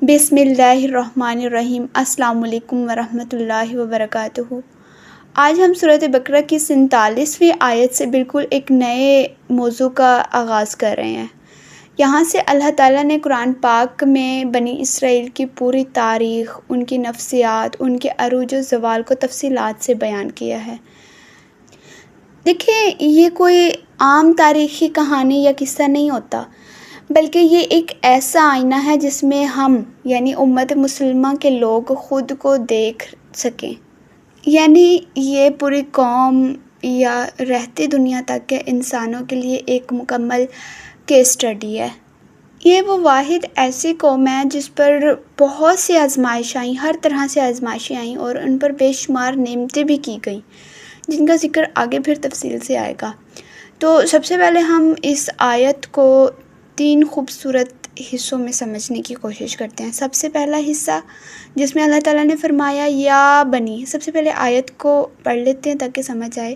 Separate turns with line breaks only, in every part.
بسم اللہ الرحمن الرحیم۔ السلام علیکم ورحمۃ اللہ وبرکاتہ۔ آج ہم سورۃ بقرہ کی 47ویں آیت سے بالکل ایک نئے موضوع کا آغاز کر رہے ہیں۔ یہاں سے اللہ تعالیٰ نے قرآن پاک میں بنی اسرائیل کی پوری تاریخ، ان کی نفسیات، ان کے عروج و زوال کو تفصیلات سے بیان کیا ہے۔ دیکھیں، یہ کوئی عام تاریخی کہانی یا قصہ نہیں ہوتا، بلکہ یہ ایک ایسا آئینہ ہے جس میں ہم یعنی امت مسلمہ کے لوگ خود کو دیکھ سکیں۔ یعنی یہ پوری قوم یا رہتی دنیا تک کے انسانوں کے لیے ایک مکمل کیس اسٹڈی ہے۔ یہ وہ واحد ایسی قوم ہے جس پر بہت سی آزمائش آئیں، ہر طرح سے آزمائشیں آئیں اور ان پر بے شمار نعمتیں بھی کی گئیں، جن کا ذکر آگے پھر تفصیل سے آئے گا۔ تو سب سے پہلے ہم اس آیت کو 3 خوبصورت حصوں میں سمجھنے کی کوشش کرتے ہیں۔ سب سے پہلا حصہ جس میں اللہ تعالیٰ نے فرمایا یا بنی، سب سے پہلے آیت کو پڑھ لیتے ہیں تاکہ سمجھ آئے۔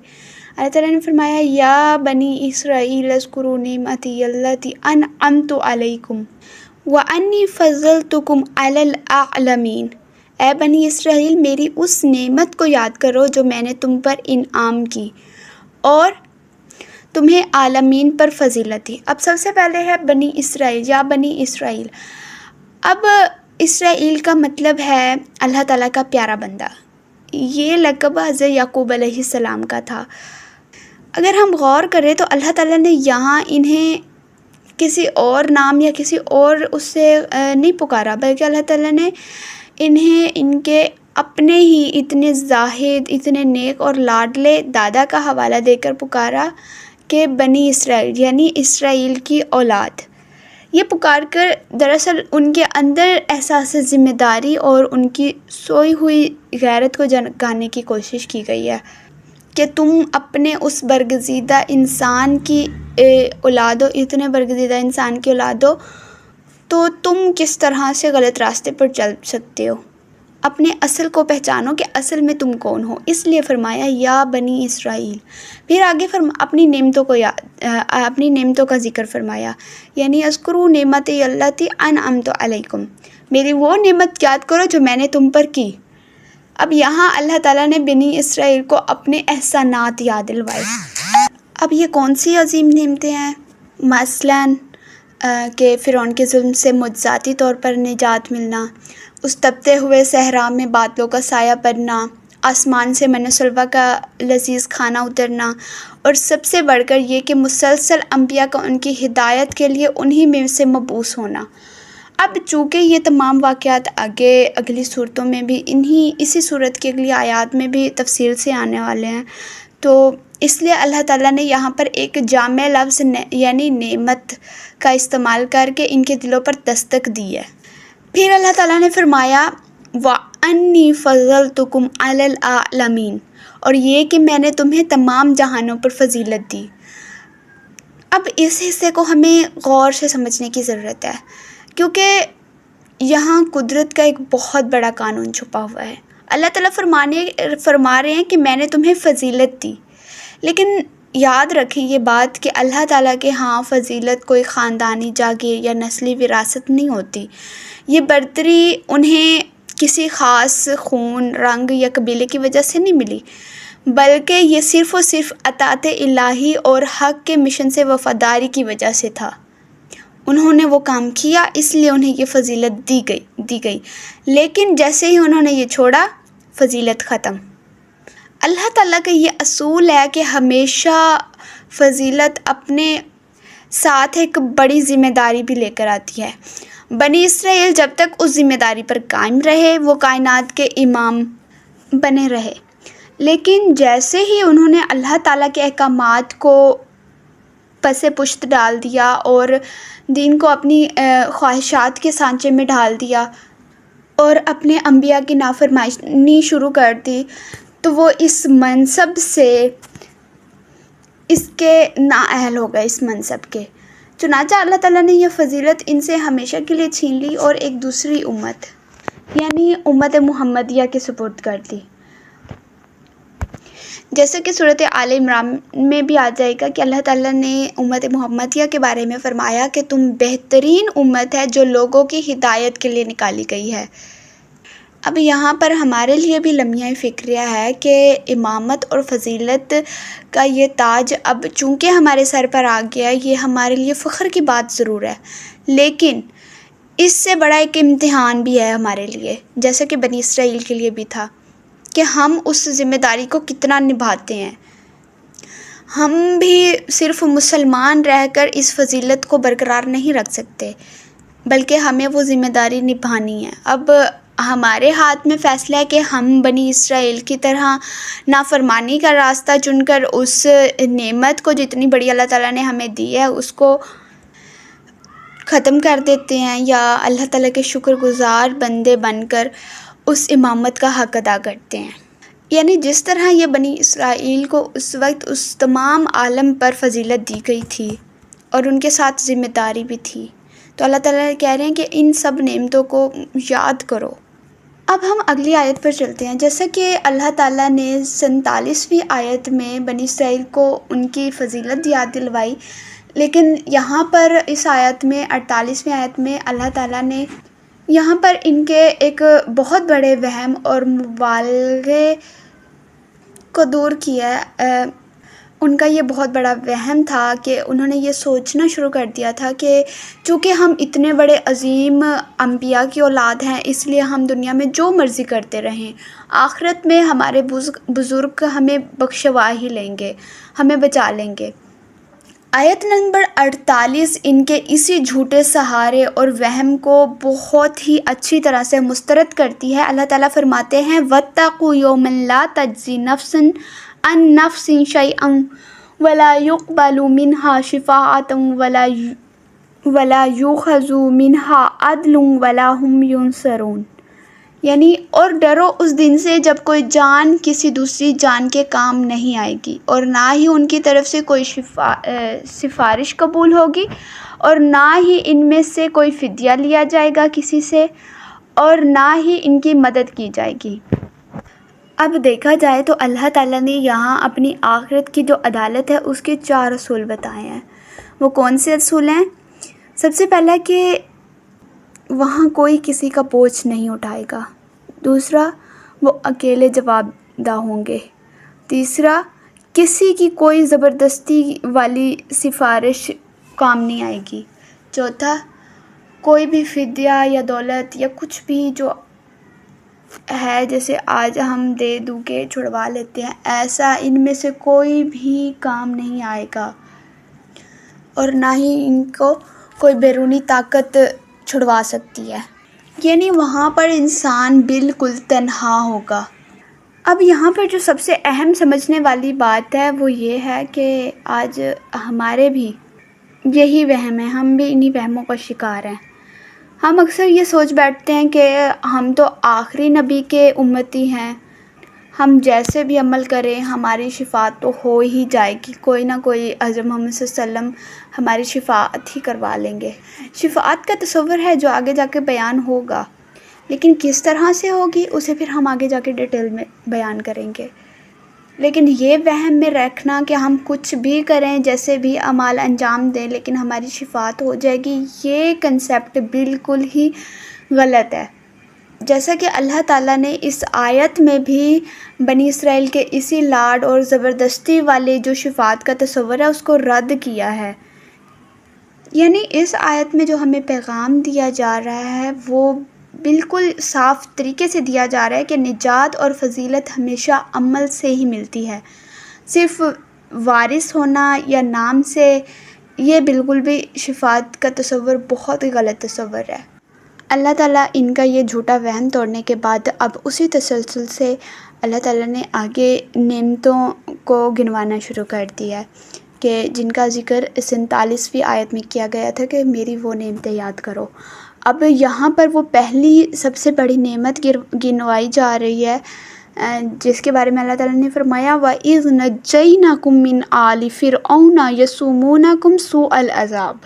اللہ تعالیٰ نے فرمایا یا بنی اسرائیل اذکروا نعمتی التی انعمت علیکم وانی فضلتکم علی العالمین۔ اے بنی اسرائیل، میری اس نعمت کو یاد کرو جو میں نے تم پر انعام کی اور تمہیں عالمین پر فضیلت دی۔ اب سب سے پہلے ہے بنی اسرائیل یا بنی اسرائیل۔ اب اسرائیل کا مطلب ہے اللہ تعالیٰ کا پیارا بندہ۔ یہ لقب حضرت یعقوب علیہ السلام کا تھا۔ اگر ہم غور کریں تو اللہ تعالیٰ نے یہاں انہیں کسی اور نام یا کسی اور اس سے نہیں پکارا، بلکہ اللہ تعالیٰ نے انہیں ان کے اپنے ہی اتنے زاہد، اتنے نیک اور لاڈلے دادا کا حوالہ دے کر پکارا کہ بنی اسرائیل یعنی اسرائیل کی اولاد۔ یہ پکار کر دراصل ان کے اندر احساس ذمہ داری اور ان کی سوئی ہوئی غیرت کو جگانے کی کوشش کی گئی ہے کہ تم اپنے اس برگزیدہ انسان کی اولاد ہو، اتنے برگزیدہ انسان کی اولاد ہو، تو تم کس طرح سے غلط راستے پر چل سکتے ہو۔ اپنے اصل کو پہچانو کہ اصل میں تم کون ہو، اس لیے فرمایا یا بنی اسرائیل۔ پھر آگے اپنی نعمتوں کا ذکر فرمایا، یعنی اذکروا نعمتی التی انعمت علیکم، میری وہ نعمت یاد کرو جو میں نے تم پر کی۔ اب یہاں اللہ تعالیٰ نے بنی اسرائیل کو اپنے احسانات یاد دلوائے۔ اب یہ کون سی عظیم نعمتیں ہیں؟ مثلاً کہ فرعون کے ظلم سے مجزاتی طور پر نجات ملنا، اس تپتے ہوئے صحرا میں بادلوں کا سایہ پڑنا، آسمان سے من و سلویٰ کا لذیذ کھانا اترنا، اور سب سے بڑھ کر یہ کہ مسلسل انبیاء کا ان کی ہدایت کے لیے انہی میں سے مبعوث ہونا۔ اب چونکہ یہ تمام واقعات آگے اگلی صورتوں میں بھی اسی صورت کی اگلی آیات میں بھی تفصیل سے آنے والے ہیں، تو اس لیے اللہ تعالیٰ نے یہاں پر ایک جامع لفظ یعنی نعمت کا استعمال کر کے ان کے دلوں پر دستک دی ہے۔ پھر اللہ تعالیٰ نے فرمایا وَأَنِّي فَضَّلْتُكُمْ عَلَى الْعَالَمِينَ، اور یہ کہ میں نے تمہیں تمام جہانوں پر فضیلت دی۔ اب اس حصے کو ہمیں غور سے سمجھنے کی ضرورت ہے، کیونکہ یہاں قدرت کا ایک بہت بڑا قانون چھپا ہوا ہے۔ اللہ تعالیٰ فرما رہے ہیں کہ میں نے تمہیں فضیلت دی، لیکن یاد رکھیں یہ بات کہ اللہ تعالیٰ کے ہاں فضیلت کوئی خاندانی جاگیر یا نسلی وراثت نہیں ہوتی۔ یہ برتری انہیں کسی خاص خون، رنگ یا قبیلے کی وجہ سے نہیں ملی، بلکہ یہ صرف و صرف اطاعت الہی اور حق کے مشن سے وفاداری کی وجہ سے تھا۔ انہوں نے وہ کام کیا، اس لیے انہیں یہ فضیلت دی گئی، لیکن جیسے ہی انہوں نے یہ چھوڑا، فضیلت ختم۔ اللہ تعالیٰ کا یہ اصول ہے کہ ہمیشہ فضیلت اپنے ساتھ ایک بڑی ذمہ داری بھی لے کر آتی ہے۔ بنی اسرائیل جب تک اس ذمہ داری پر قائم رہے، وہ کائنات کے امام بنے رہے، لیکن جیسے ہی انہوں نے اللہ تعالیٰ کے احکامات کو پس پشت ڈال دیا اور دین کو اپنی خواہشات کے سانچے میں ڈال دیا اور اپنے انبیاء کی نافرمانی شروع کر دی، تو وہ اس منصب سے اس کے نااہل ہو گئے، اس منصب کے۔ چنانچہ اللہ تعالیٰ نے یہ فضیلت ان سے ہمیشہ کے لیے چھین لی اور ایک دوسری امت یعنی امت محمدیہ کے سپرد کر دی۔ جیسا کہ صورت آل عمران میں بھی آ جائے گا کہ اللہ تعالیٰ نے امت محمدیہ کے بارے میں فرمایا کہ تم بہترین امت ہے جو لوگوں کی ہدایت کے لیے نکالی گئی ہے۔ اب یہاں پر ہمارے لیے بھی لمحہ فکریہ ہے کہ امامت اور فضیلت کا یہ تاج اب چونکہ ہمارے سر پر آ گیا، یہ ہمارے لیے فخر کی بات ضرور ہے، لیکن اس سے بڑا ایک امتحان بھی ہے ہمارے لیے، جیسا کہ بنی اسرائیل کے لیے بھی تھا، کہ ہم اس ذمہ داری کو کتنا نبھاتے ہیں۔ ہم بھی صرف مسلمان رہ کر اس فضیلت کو برقرار نہیں رکھ سکتے، بلکہ ہمیں وہ ذمہ داری نبھانی ہے۔ اب ہمارے ہاتھ میں فیصلہ ہے کہ ہم بنی اسرائیل کی طرح نافرمانی کا راستہ چن کر اس نعمت کو جتنی بڑی اللہ تعالیٰ نے ہمیں دی ہے اس کو ختم کر دیتے ہیں، یا اللہ تعالیٰ کے شکر گزار بندے بن کر اس امامت کا حق ادا کرتے ہیں۔ یعنی جس طرح یہ بنی اسرائیل کو اس وقت اس تمام عالم پر فضیلت دی گئی تھی اور ان کے ساتھ ذمہ داری بھی تھی، تو اللہ تعالیٰ کہہ رہے ہیں کہ ان سب نعمتوں کو یاد کرو۔ اب ہم اگلی آیت پر چلتے ہیں۔ جیسا کہ اللہ تعالیٰ نے 47ویں آیت میں بنی اسرائیل کو ان کی فضیلت یاد دلوائی، لیکن یہاں پر اس آیت میں 48ویں آیت میں اللہ تعالیٰ نے یہاں پر ان کے ایک بہت بڑے وہم اور مبالغے کو دور کیا ہے۔ ان کا یہ بہت بڑا وہم تھا کہ انہوں نے یہ سوچنا شروع کر دیا تھا کہ چونکہ ہم اتنے بڑے عظیم انبیاء کی اولاد ہیں، اس لیے ہم دنیا میں جو مرضی کرتے رہیں، آخرت میں ہمارے بزرگ ہمیں بخشوا ہی لیں گے، ہمیں بچا لیں گے۔ آیت نمبر 48 ان کے اسی جھوٹے سہارے اور وہم کو بہت ہی اچھی طرح سے مسترد کرتی ہے۔ اللہ تعالیٰ فرماتے ہیں وَاتَّقُوا يَوْمًا لَا تَجْزِي نَفْسٌ عَن نَفْسٍ شَيْئًا وَلَا يُقْبَلُ مِنْهَا شِفَاعَةٌ وَلَا يُؤْخَذُ مِنْهَا عَدْلٌ وَلَا هُمْ يُنصَرُونَ، یعنی اور ڈرو اس دن سے جب کوئی جان کسی دوسری جان کے کام نہیں آئے گی، اور نہ ہی ان کی طرف سے کوئی سفارش قبول ہوگی، اور نہ ہی ان میں سے کوئی فدیہ لیا جائے گا کسی سے، اور نہ ہی ان کی مدد کی جائے گی۔ اب دیکھا جائے تو اللہ تعالیٰ نے یہاں اپنی آخرت کی جو عدالت ہے اس کے 4 اصول بتائے ہیں۔ وہ کون سے اصول ہیں؟ سب سے پہلا کہ وہاں کوئی کسی کا بوجھ نہیں اٹھائے گا۔ دوسرا، وہ اکیلے جواب دہ ہوں گے۔ تیسرا، کسی کی کوئی زبردستی والی سفارش کام نہیں آئے گی۔ چوتھا، کوئی بھی فدیہ یا دولت یا کچھ بھی جو ہے جیسے آج ہم دے دو کے چھڑوا لیتے ہیں، ایسا ان میں سے کوئی بھی کام نہیں آئے گا، اور نہ ہی ان کو کوئی بیرونی طاقت چھڑوا سکتی ہے۔ یعنی وہاں پر انسان بالکل تنہا ہوگا۔ اب یہاں پر جو سب سے اہم سمجھنے والی بات ہے وہ یہ ہے کہ آج ہمارے بھی یہی وہم ہے، ہم بھی انہی وہموں کا شکار ہیں۔ ہم اکثر یہ سوچ بیٹھتے ہیں کہ ہم تو آخری نبی کے امتی ہیں، ہم جیسے بھی عمل کریں ہماری شفاعت تو ہو ہی جائے گی، کوئی نہ کوئی حضرت محمد صلی اللہ علیہ وسلم ہماری شفاعت ہی کروا لیں گے۔ شفاعت کا تصور ہے جو آگے جا کے بیان ہوگا، لیکن کس طرح سے ہوگی اسے پھر ہم آگے جا کے ڈیٹیل میں بیان کریں گے۔ لیکن یہ وہم میں رکھنا کہ ہم کچھ بھی کریں، جیسے بھی اعمال انجام دیں، لیکن ہماری شفاعت ہو جائے گی، یہ کنسیپٹ بالکل ہی غلط ہے۔ جیسا کہ اللہ تعالیٰ نے اس آیت میں بھی بنی اسرائیل کے اسی لاڈ اور زبردستی والے جو شفاعت کا تصور ہے اس کو رد کیا ہے۔ یعنی اس آیت میں جو ہمیں پیغام دیا جا رہا ہے وہ بالکل صاف طریقے سے دیا جا رہا ہے کہ نجات اور فضیلت ہمیشہ عمل سے ہی ملتی ہے، صرف وارث ہونا یا نام سے یہ بالکل بھی شفاعت کا تصور بہت ہی غلط تصور ہے۔ اللہ تعالیٰ ان کا یہ جھوٹا وہم توڑنے کے بعد اب اسی تسلسل سے اللہ تعالیٰ نے آگے نعمتوں کو گنوانا شروع کر دیا ہے کہ جن کا ذکر 47ویں آیت میں کیا گیا تھا کہ میری وہ نعمتیں یاد کرو۔ اب یہاں پر وہ پہلی سب سے بڑی نعمت گنوائی جا رہی ہے جس کے بارے میں اللہ تعالیٰ نے فرمایا وَإِذْ نَجَّيْنَاكُمْ مِنْ آلِ فِرْعَوْنَ يَسُومُونَكُمْ سُوءَ الْعَذَابِ،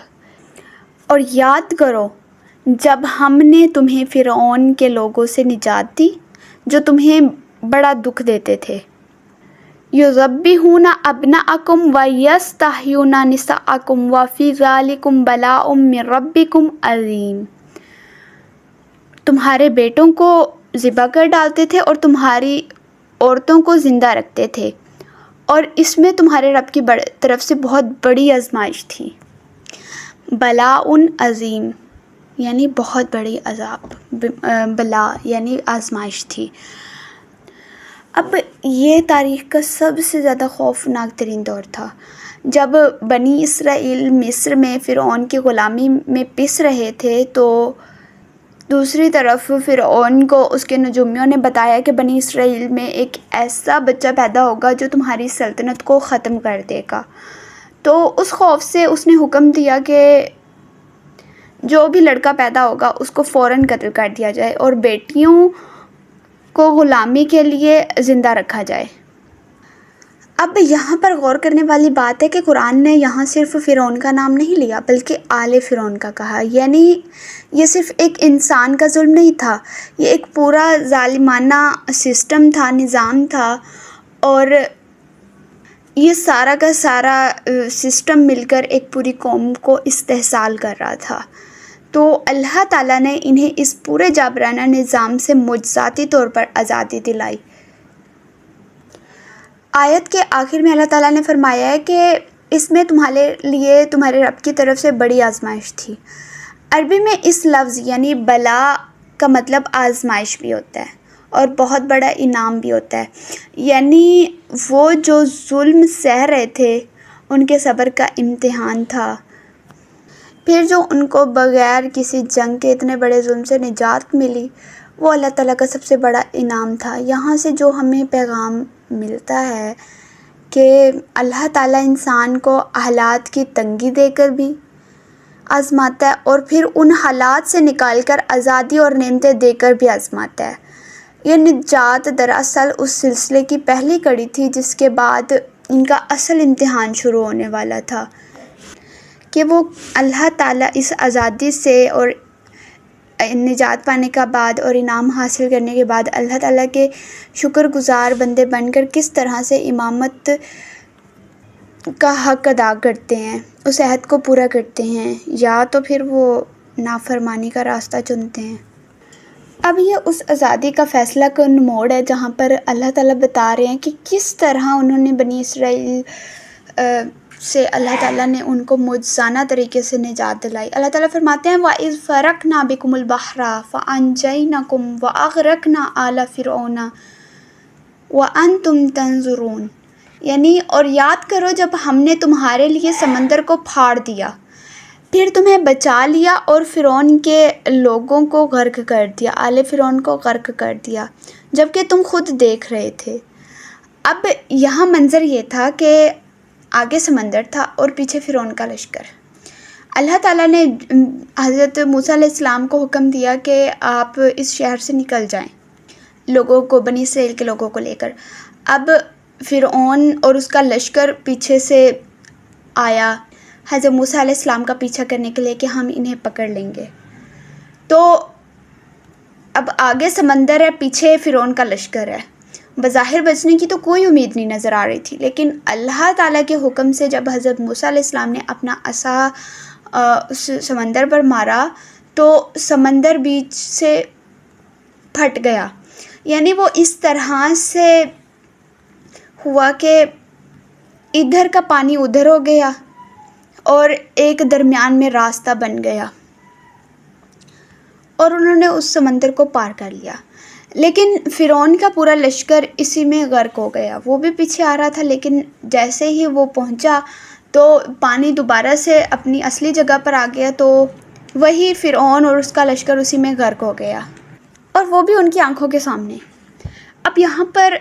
اور یاد کرو جب ہم نے تمہیں فرعون کے لوگوں سے نجات دی جو تمہیں بڑا دکھ دیتے تھے۔ یذبحون ابناءکم ویستحیون نساءکم وفی ذالکم بلاء من ربکم عظیم. تمہارے بیٹوں کو ذبح کر ڈالتے تھے اور تمہاری عورتوں کو زندہ رکھتے تھے، اور اس میں تمہارے رب کی طرف سے بہت بڑی آزمائش تھی. بلاء عظیم یعنی بہت بڑی عذاب، بلا یعنی آزمائش تھی. اب یہ تاریخ کا سب سے زیادہ خوفناک ترین دور تھا، جب بنی اسرائیل مصر میں فرعون کی غلامی میں پس رہے تھے، تو دوسری طرف فرعون کو اس کے نجومیوں نے بتایا کہ بنی اسرائیل میں ایک ایسا بچہ پیدا ہوگا جو تمہاری سلطنت کو ختم کر دے گا. تو اس خوف سے اس نے حکم دیا کہ جو بھی لڑکا پیدا ہوگا اس کو فوراً قتل کر دیا جائے اور بیٹیوں کو غلامی کے لیے زندہ رکھا جائے. اب یہاں پر غور کرنے والی بات ہے کہ قرآن نے یہاں صرف فرعون کا نام نہیں لیا بلکہ آل فرعون کا کہا. یعنی یہ صرف ایک انسان کا ظلم نہیں تھا، یہ ایک پورا ظالمانہ سسٹم تھا، نظام تھا، اور یہ سارا کا سارا سسٹم مل کر ایک پوری قوم کو استحصال کر رہا تھا. تو اللہ تعالیٰ نے انہیں اس پورے جابرانہ نظام سے معجزاتی طور پر آزادی دلائی. آیت کے آخر میں اللہ تعالیٰ نے فرمایا ہے کہ اس میں تمہارے لیے تمہارے رب کی طرف سے بڑی آزمائش تھی. عربی میں اس لفظ یعنی بلا کا مطلب آزمائش بھی ہوتا ہے اور بہت بڑا انعام بھی ہوتا ہے. یعنی وہ جو ظلم سہ رہے تھے ان کے صبر کا امتحان تھا، پھر جو ان کو بغیر کسی جنگ کے اتنے بڑے ظلم سے نجات ملی وہ اللہ تعالیٰ کا سب سے بڑا انعام تھا. یہاں سے جو ہمیں پیغام ملتا ہے کہ اللہ تعالیٰ انسان کو حالات کی تنگی دے کر بھی آزماتا ہے اور پھر ان حالات سے نکال کر آزادی اور نعمتیں دے کر بھی آزماتا ہے. یہ نجات دراصل اس سلسلے کی پہلی کڑی تھی جس کے بعد ان کا اصل امتحان شروع ہونے والا تھا، کہ وہ اللہ تعالیٰ اس آزادی سے اور نجات پانے کا بعد اور انعام حاصل کرنے کے بعد اللہ تعالیٰ کے شکر گزار بندے بن کر کس طرح سے امامت کا حق ادا کرتے ہیں، اس عہد کو پورا کرتے ہیں، یا تو پھر وہ نافرمانی کا راستہ چنتے ہیں. اب یہ اس آزادی کا فیصلہ کن موڑ ہے جہاں پر اللہ تعالیٰ بتا رہے ہیں کہ کس طرح انہوں نے بنی اسرائیل سے اللہ تعالیٰ نے ان کو معجزانہ طریقے سے نجات دلائی. اللہ تعالیٰ فرماتے ہیں وَإِذْ فَرَقْنَا بِكُمُ الْبَحْرَ فَأَنْجَيْنَاكُمْ وَأَغْرَقْنَا آلَ فِرْعَوْنَ وَأَنْتُمْ تَنْظُرُونَ. یعنی اور یاد کرو جب ہم نے تمہارے لیے سمندر کو پھاڑ دیا، پھر تمہیں بچا لیا اور فرعون کے لوگوں کو غرق کر دیا، آل فرعون کو غرق کر دیا، جبکہ تم خود دیکھ رہے تھے. اب یہاں منظر یہ تھا کہ آگے سمندر تھا اور پیچھے فرعون کا لشکر. اللہ تعالیٰ نے حضرت موسیٰ علیہ السلام کو حکم دیا کہ آپ اس شہر سے نکل جائیں لوگوں کو، بنی اسرائیل کے لوگوں کو لے کر. اب فرعون اور اس کا لشکر پیچھے سے آیا حضرت موسیٰ علیہ السلام کا پیچھا کرنے کے لیے کہ ہم انہیں پکڑ لیں گے. تو اب آگے سمندر ہے، پیچھے فرعون کا لشکر ہے. بظاہر بچنے کی تو کوئی امید نہیں نظر آ رہی تھی، لیکن اللہ تعالیٰ کے حکم سے جب حضرت موسیٰ علیہ السلام نے اپنا عصا اس سمندر پر مارا تو سمندر بیچ سے پھٹ گیا. یعنی وہ اس طرح سے ہوا کہ ادھر کا پانی ادھر ہو گیا اور ایک درمیان میں راستہ بن گیا اور انہوں نے اس سمندر کو پار کر لیا. لیکن فرعون کا پورا لشکر اسی میں غرق ہو گیا. وہ بھی پیچھے آ رہا تھا، لیکن جیسے ہی وہ پہنچا تو پانی دوبارہ سے اپنی اصلی جگہ پر آ گیا، تو وہی فرعون اور اس کا لشکر اسی میں غرق ہو گیا، اور وہ بھی ان کی آنکھوں کے سامنے. اب یہاں پر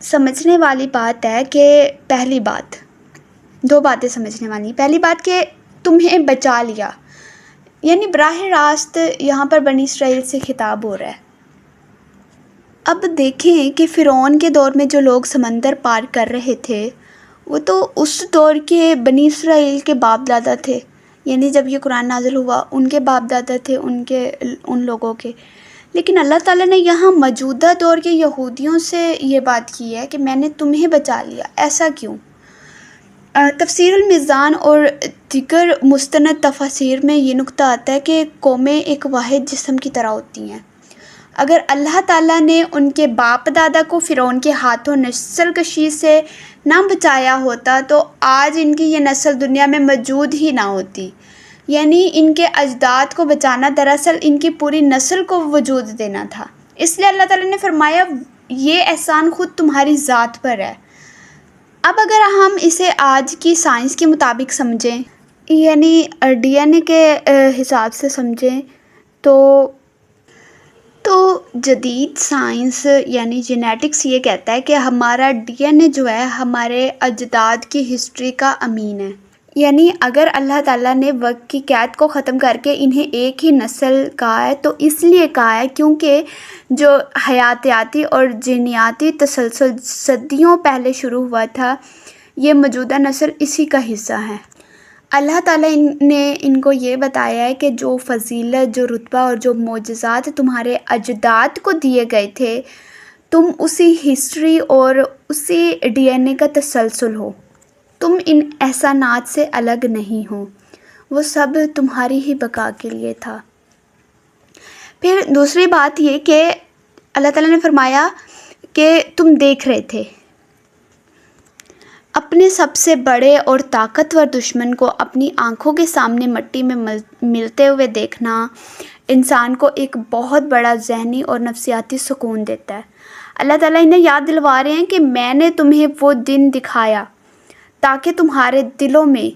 سمجھنے والی بات ہے کہ پہلی بات، دو باتیں سمجھنے والی. پہلی بات کہ تمہیں بچا لیا، یعنی براہ راست یہاں پر بنی اسرائیل سے خطاب ہو رہا ہے. اب دیکھیں کہ فرعون کے دور میں جو لوگ سمندر پار کر رہے تھے وہ تو اس دور کے بنی اسرائیل کے باپ دادا تھے. یعنی جب یہ قرآن نازل ہوا ان کے باپ دادا تھے ان لوگوں کے. لیکن اللہ تعالیٰ نے یہاں موجودہ دور کے یہودیوں سے یہ بات کی ہے کہ میں نے تمہیں بچا لیا، ایسا کیوں؟ تفسیر المیزان اور دیگر مستند تفاسیر میں یہ نقطہ آتا ہے کہ قومیں ایک واحد جسم کی طرح ہوتی ہیں۔ اگر اللہ تعالیٰ نے ان کے باپ دادا کو فرعون کے ہاتھوں نسل کشی سے نہ بچایا ہوتا تو آج ان کی یہ نسل دنیا میں موجود ہی نہ ہوتی۔ یعنی ان کے اجداد کو بچانا دراصل ان کی پوری نسل کو وجود دینا تھا۔ اس لیے اللہ تعالیٰ نے فرمایا یہ احسان خود تمہاری ذات پر ہے۔ اب اگر ہم اسے آج کی سائنس کے مطابق سمجھیں، یعنی ڈی این اے کے حساب سے سمجھیں تو جدید سائنس یعنی جینیٹکس یہ کہتا ہے کہ ہمارا ڈی این اے جو ہے ہمارے اجداد کی ہسٹری کا امین ہے۔ یعنی اگر اللہ تعالیٰ نے وقت کی قید کو ختم کر کے انہیں ایک ہی نسل کہا ہے تو اس لیے کہا ہے کیونکہ جو حیاتیاتی اور جینیاتی تسلسل صدیوں پہلے شروع ہوا تھا، یہ موجودہ نسل اسی کا حصہ ہے۔ اللہ تعالیٰ نے ان کو یہ بتایا ہے کہ جو فضیلت، جو رتبہ اور جو معجزات تمہارے اجداد کو دیے گئے تھے، تم اسی ہسٹری اور اسی ڈی این اے کا تسلسل ہو۔ تم ان احسانات سے الگ نہیں ہو، وہ سب تمہاری ہی بقا کے لیے تھا۔ پھر دوسری بات یہ کہ اللہ تعالیٰ نے فرمایا کہ تم دیکھ رہے تھے اپنے سب سے بڑے اور طاقتور دشمن کو اپنی آنکھوں کے سامنے مٹی میں ملتے ہوئے دیکھنا انسان کو ایک بہت بڑا ذہنی اور نفسیاتی سکون دیتا ہے۔ اللہ تعالیٰ انہیں یاد دلوا رہے ہیں کہ میں نے تمہیں وہ دن دکھایا تاکہ تمہارے دلوں میں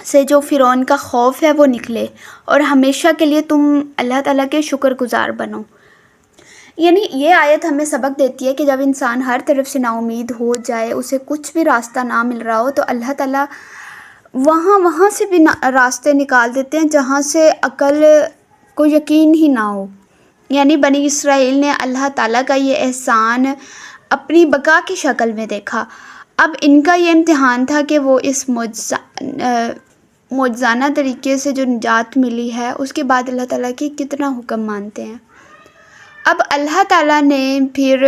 سے جو فرعون کا خوف ہے وہ نکلے اور ہمیشہ کے لیے تم اللہ تعالیٰ کے شکر گزار بنو۔ یعنی یہ آیت ہمیں سبق دیتی ہے کہ جب انسان ہر طرف سے نا امید ہو جائے، اسے کچھ بھی راستہ نہ مل رہا ہو، تو اللہ تعالیٰ وہاں سے بھی راستے نکال دیتے ہیں جہاں سے عقل کو یقین ہی نہ ہو۔ یعنی بنی اسرائیل نے اللہ تعالیٰ کا یہ احسان اپنی بقا کی شکل میں دیکھا۔ اب ان کا یہ امتحان تھا کہ وہ اس معجزانہ طریقے سے جو نجات ملی ہے اس کے بعد اللہ تعالیٰ کی کتنا حکم مانتے ہیں۔ اب اللہ تعالیٰ نے پھر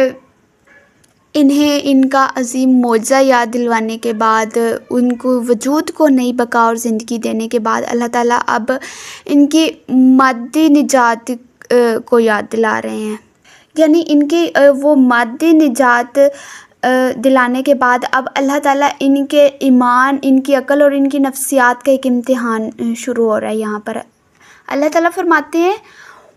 انہیں ان کا عظیم معجزہ یاد دلوانے کے بعد، ان کو وجود کو نئی بقا اور زندگی دینے کے بعد، اللہ تعالیٰ اب ان کی مادی نجات کو یاد دلا رہے ہیں۔ یعنی ان کی وہ مادی نجات دلانے کے بعد اب اللہ تعالیٰ ان کے ایمان، ان کی عقل اور ان کی نفسیات کا ایک امتحان شروع ہو رہا ہے۔ یہاں پر اللہ تعالیٰ فرماتے ہیں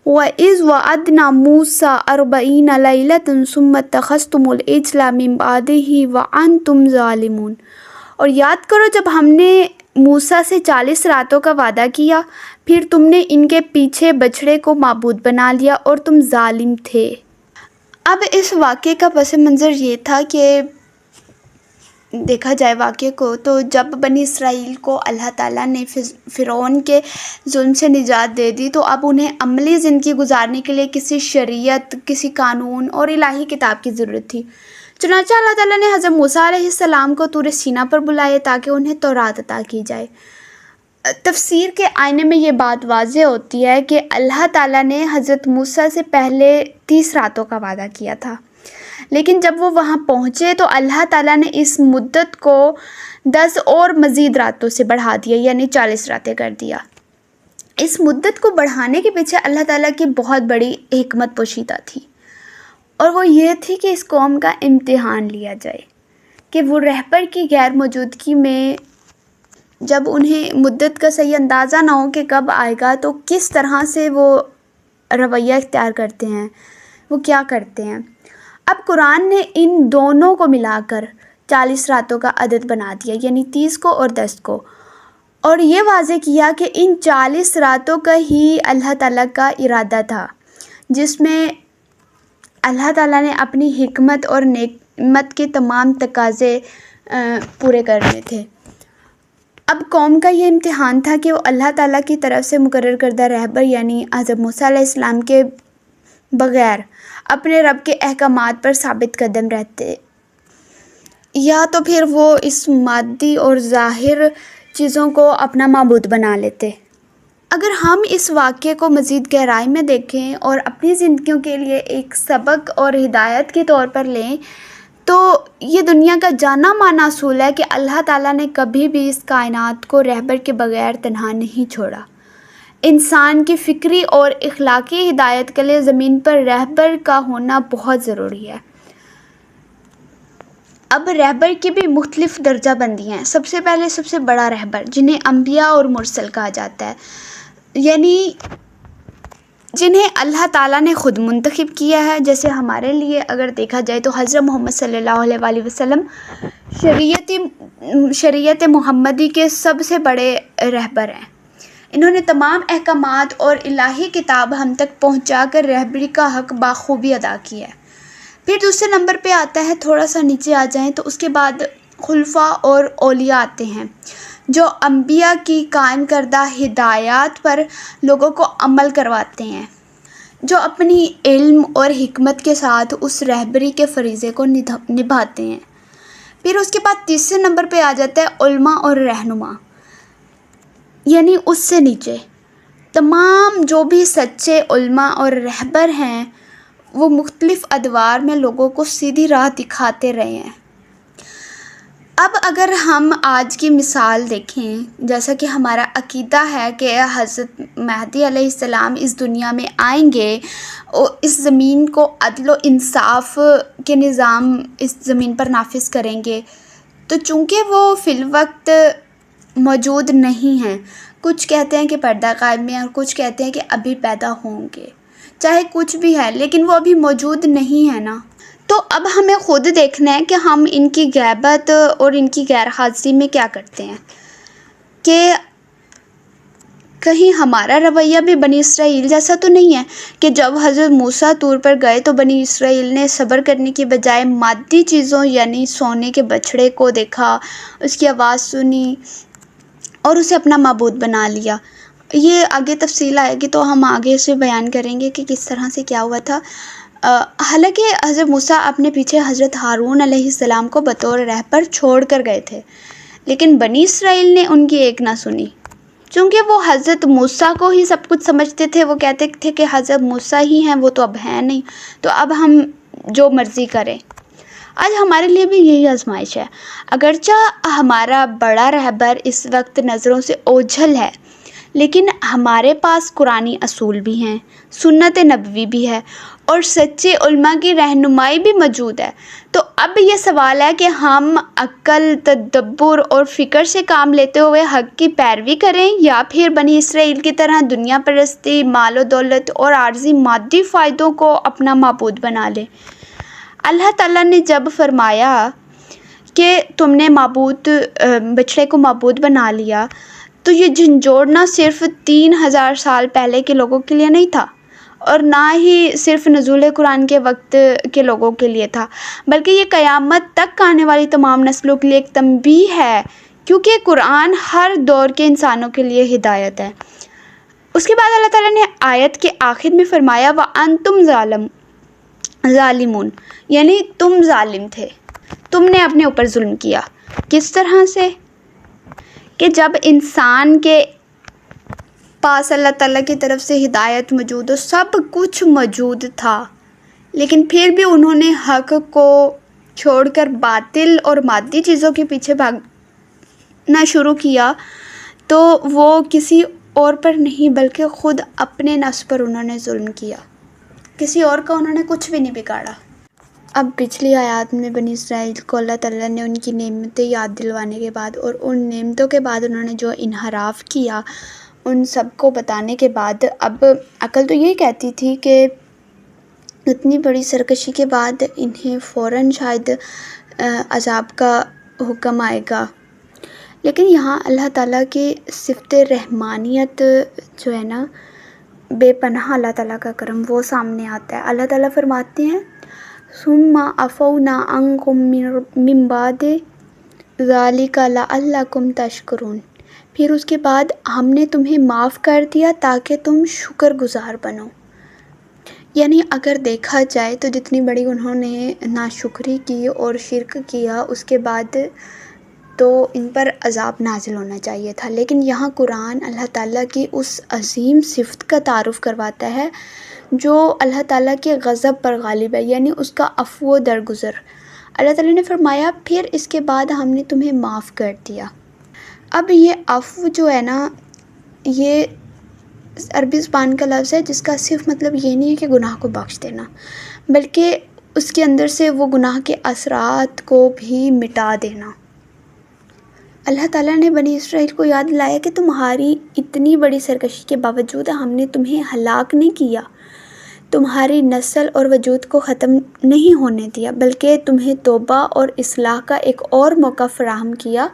وَإِذْ وَعَدْنَا مُوسَىٰ 40 لَيْلَةً ثُمَّ اتَّخَذْتُمُ الْعِجْلَ مِن بَعْدِهِ وَأَنْتُمْ ظَالِمُونَ۔ اور یاد کرو جب ہم نے موسیٰ سے 40 راتوں کا وعدہ کیا، پھر تم نے ان کے پیچھے بچھڑے کو معبود بنا لیا اور تم ظالم تھے۔ اب اس واقعے کا پس منظر یہ تھا کہ دیکھا جائے واقعے کو تو جب بنی اسرائیل کو اللہ تعالیٰ نے فرعون کے ظلم سے نجات دے دی تو اب انہیں عملی زندگی گزارنے کے لیے کسی شریعت، کسی قانون اور الہی کتاب کی ضرورت تھی۔ چنانچہ اللہ تعالیٰ نے حضرت موسیٰ علیہ السلام کو طور سینا پر بلائے تاکہ انہیں تورات عطا کی جائے۔ تفسیر کے آئینے میں یہ بات واضح ہوتی ہے کہ اللہ تعالیٰ نے حضرت موسیٰ سے پہلے 30 راتوں کا وعدہ کیا تھا، لیکن جب وہ وہاں پہنچے تو اللہ تعالیٰ نے اس مدت کو 10 اور مزید راتوں سے بڑھا دیا، یعنی 40 راتیں کر دیا۔ اس مدت کو بڑھانے کے پیچھے اللہ تعالیٰ کی بہت بڑی حکمت پوشیدہ تھی، اور وہ یہ تھی کہ اس قوم کا امتحان لیا جائے کہ وہ رہبر کی غیر موجودگی میں جب انہیں مدت کا صحیح اندازہ نہ ہو کہ کب آئے گا تو کس طرح سے وہ رویہ اختیار کرتے ہیں، وہ کیا کرتے ہیں۔ اب قرآن نے ان دونوں کو ملا کر 40 راتوں کا عدد بنا دیا، یعنی 30 کو اور 10 کو، اور یہ واضح کیا کہ ان 40 راتوں کا ہی اللہ تعالیٰ کا ارادہ تھا، جس میں اللہ تعالیٰ نے اپنی حکمت اور نعمت کے تمام تقاضے پورے کرنے تھے۔ اب قوم کا یہ امتحان تھا کہ وہ اللہ تعالیٰ کی طرف سے مقرر کردہ رہبر یعنی حضرت موسیٰ علیہ السلام کے بغیر اپنے رب کے احکامات پر ثابت قدم رہتے، یا تو پھر وہ اس مادی اور ظاہر چیزوں کو اپنا معبود بنا لیتے۔ اگر ہم اس واقعے کو مزید گہرائی میں دیکھیں اور اپنی زندگیوں کے لیے ایک سبق اور ہدایت کے طور پر لیں تو یہ دنیا کا جانا مانا اصول ہے کہ اللہ تعالیٰ نے کبھی بھی اس کائنات کو رہبر کے بغیر تنہا نہیں چھوڑا۔ انسان کی فکری اور اخلاقی ہدایت کے لیے زمین پر رہبر کا ہونا بہت ضروری ہے۔ اب رہبر کی بھی مختلف درجہ بندی ہیں۔ سب سے پہلے سب سے بڑا رہبر جنہیں انبیاء اور مرسل کہا جاتا ہے، یعنی جنہیں اللہ تعالیٰ نے خود منتخب کیا ہے۔ جیسے ہمارے لیے اگر دیکھا جائے تو حضرت محمد صلی اللہ علیہ وآلہ وسلم شریعت محمدی کے سب سے بڑے رہبر ہیں۔ انہوں نے تمام احکامات اور الہی کتاب ہم تک پہنچا کر رہبری کا حق بخوبی ادا کیا ہے۔ پھر دوسرے نمبر پہ آتا ہے، تھوڑا سا نیچے آ جائیں تو اس کے بعد خلفاء اور اولیاء آتے ہیں، جو انبیاء کی قائم کردہ ہدایات پر لوگوں کو عمل کرواتے ہیں، جو اپنی علم اور حکمت کے ساتھ اس رہبری کے فریضے کو نبھاتے ہیں۔ پھر اس کے بعد تیسرے نمبر پہ آ جاتا ہے علماء اور رہنما، یعنی اس سے نیچے تمام جو بھی سچے علماء اور رہبر ہیں وہ مختلف ادوار میں لوگوں کو سیدھی راہ دکھاتے رہے ہیں۔ اب اگر ہم آج کی مثال دیکھیں، جیسا کہ ہمارا عقیدہ ہے کہ حضرت مہدی علیہ السلام اس دنیا میں آئیں گے اور اس زمین کو عدل و انصاف کے نظام اس زمین پر نافذ کریں گے، تو چونکہ وہ فی الوقت موجود نہیں ہیں، کچھ کہتے ہیں کہ پردہ غائب میں اور کچھ کہتے ہیں کہ ابھی پیدا ہوں گے، چاہے کچھ بھی ہے لیکن وہ ابھی موجود نہیں ہے نا۔ تو اب ہمیں خود دیکھنا ہے کہ ہم ان کی غیبت اور ان کی غیر حاضری میں کیا کرتے ہیں، کہ کہیں ہمارا رویہ بھی بنی اسرائیل جیسا تو نہیں ہے کہ جب حضرت موسیٰ طور پر گئے تو بنی اسرائیل نے صبر کرنے کی بجائے مادی چیزوں یعنی سونے کے بچھڑے کو دیکھا، اس کی آواز سنی اور اسے اپنا معبود بنا لیا۔ یہ آگے تفصیل آئے گی تو ہم آگے سے بیان کریں گے کہ کس طرح سے کیا ہوا تھا۔ حالانکہ حضرت موسیٰ اپنے پیچھے حضرت ہارون علیہ السلام کو بطور رہبر چھوڑ کر گئے تھے، لیکن بنی اسرائیل نے ان کی ایک نہ سنی۔ چونکہ وہ حضرت موسیٰ کو ہی سب کچھ سمجھتے تھے، وہ کہتے تھے کہ حضرت موسیٰ ہی ہیں، وہ تو اب ہیں نہیں، تو اب ہم جو مرضی کریں۔ آج ہمارے لیے بھی یہی آزمائش ہے۔ اگرچہ ہمارا بڑا رہبر اس وقت نظروں سے اوجھل ہے، لیکن ہمارے پاس قرآنی اصول بھی ہیں، سنت نبوی بھی ہے اور سچے علماء کی رہنمائی بھی موجود ہے۔ تو اب یہ سوال ہے کہ ہم عقل، تدبر اور فکر سے کام لیتے ہوئے حق کی پیروی کریں یا پھر بنی اسرائیل کی طرح دنیا پرستی، مال و دولت اور عارضی مادی فائدوں کو اپنا معبود بنا لیں۔ اللہ تعالیٰ نے جب فرمایا کہ تم نے بچڑے کو معبود بنا لیا تو یہ جھنجھوڑنا صرف 3000 سال پہلے کے لوگوں کے لیے نہیں تھا اور نہ ہی صرف نزول قرآن کے وقت کے لوگوں کے لیے تھا، بلکہ یہ قیامت تک آنے والی تمام نسلوں کے لیے ایک تنبیہ ہے، کیونکہ قرآن ہر دور کے انسانوں کے لیے ہدایت ہے۔ اس کے بعد اللہ تعالیٰ نے آیت کے آخر میں فرمایا وَأَنْتُمْ ظالمون، یعنی تم ظالم تھے، تم نے اپنے اوپر ظلم کیا۔ کس طرح سے؟ کہ جب انسان کے پاس اللہ تعالیٰ کی طرف سے ہدایت موجود ہو، سب کچھ موجود تھا، لیکن پھر بھی انہوں نے حق کو چھوڑ کر باطل اور مادی چیزوں کے پیچھے بھاگنا شروع کیا، تو وہ کسی اور پر نہیں بلکہ خود اپنے نفس پر انہوں نے ظلم کیا، کسی اور کا انہوں نے کچھ بھی نہیں بگاڑا۔ اب پچھلی آیات میں بنی اسرائیل کو اللہ تعالیٰ نے ان کی نعمتیں یاد دلوانے کے بعد اور ان نعمتوں کے بعد انہوں نے جو انحراف کیا ان سب کو بتانے کے بعد اب عقل تو یہی کہتی تھی کہ اتنی بڑی سرکشی کے بعد انہیں فوراً شاید عذاب کا حکم آئے گا، لیکن یہاں اللہ تعالیٰ کی صفت رحمانیت جو ہے نا، بے پناہ اللہ تعالیٰ کا کرم وہ سامنے آتا ہے۔ اللہ تعالیٰ فرماتے ہیں ثم عفونا عنکم من بعد ذلک لعلکم تشکرون، پھر اس کے بعد ہم نے تمہیں معاف کر دیا تاکہ تم شکر گزار بنو۔ یعنی اگر دیکھا جائے تو جتنی بڑی انہوں نے ناشکری کی اور شرک کیا، اس کے بعد تو ان پر عذاب نازل ہونا چاہیے تھا، لیکن یہاں قرآن اللہ تعالیٰ کی اس عظیم صفت کا تعارف کرواتا ہے جو اللہ تعالیٰ کے غضب پر غالب ہے، یعنی اس کا عفو و درگزر۔ اللہ تعالیٰ نے فرمایا پھر اس کے بعد ہم نے تمہیں معاف کر دیا۔ اب یہ عفو جو ہے نا، یہ عربی زبان کا لفظ ہے جس کا صرف مطلب یہ نہیں ہے کہ گناہ کو بخش دینا، بلکہ اس کے اندر سے وہ گناہ کے اثرات کو بھی مٹا دینا۔ اللہ تعالیٰ نے بنی اسرائیل کو یاد دلایا کہ تمہاری اتنی بڑی سرکشی کے باوجود ہم نے تمہیں ہلاک نہیں کیا، تمہاری نسل اور وجود کو ختم نہیں ہونے دیا، بلکہ تمہیں توبہ اور اصلاح کا ایک اور موقع فراہم کیا۔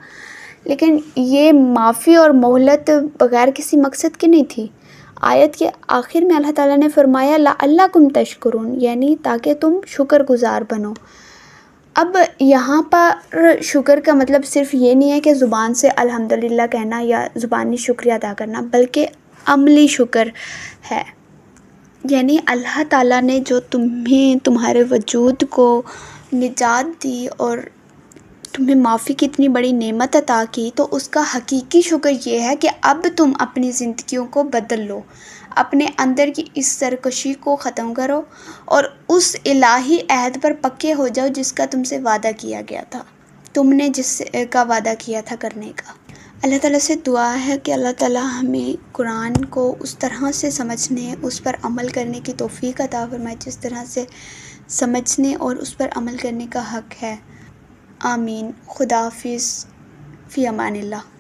لیکن یہ معافی اور مہلت بغیر کسی مقصد کے نہیں تھی۔ آیت کے آخر میں اللہ تعالیٰ نے فرمایا لعلکم تشکرون، یعنی تاکہ تم شکر گزار بنو۔ اب یہاں پر شکر کا مطلب صرف یہ نہیں ہے کہ زبان سے الحمدللہ کہنا یا زبانی شکریہ ادا کرنا، بلکہ عملی شکر ہے۔ یعنی اللہ تعالیٰ نے جو تمہیں تمہارے وجود کو نجات دی اور تمہیں معافی کی اتنی بڑی نعمت عطا کی، تو اس کا حقیقی شکر یہ ہے کہ اب تم اپنی زندگیوں کو بدل لو، اپنے اندر کی اس سرکشی کو ختم کرو اور اس الہی عہد پر پکے ہو جاؤ جس کا تم سے وعدہ کیا گیا تھا، تم نے جس کا وعدہ کیا تھا کرنے کا۔ اللہ تعالیٰ سے دعا ہے کہ اللہ تعالیٰ ہمیں قرآن کو اس طرح سے سمجھنے، اس پر عمل کرنے کی توفیق عطا فرمائے جس طرح سے سمجھنے اور اس پر عمل کرنے کا حق ہے۔ آمین۔ خدا حافظ، فی امان اللہ۔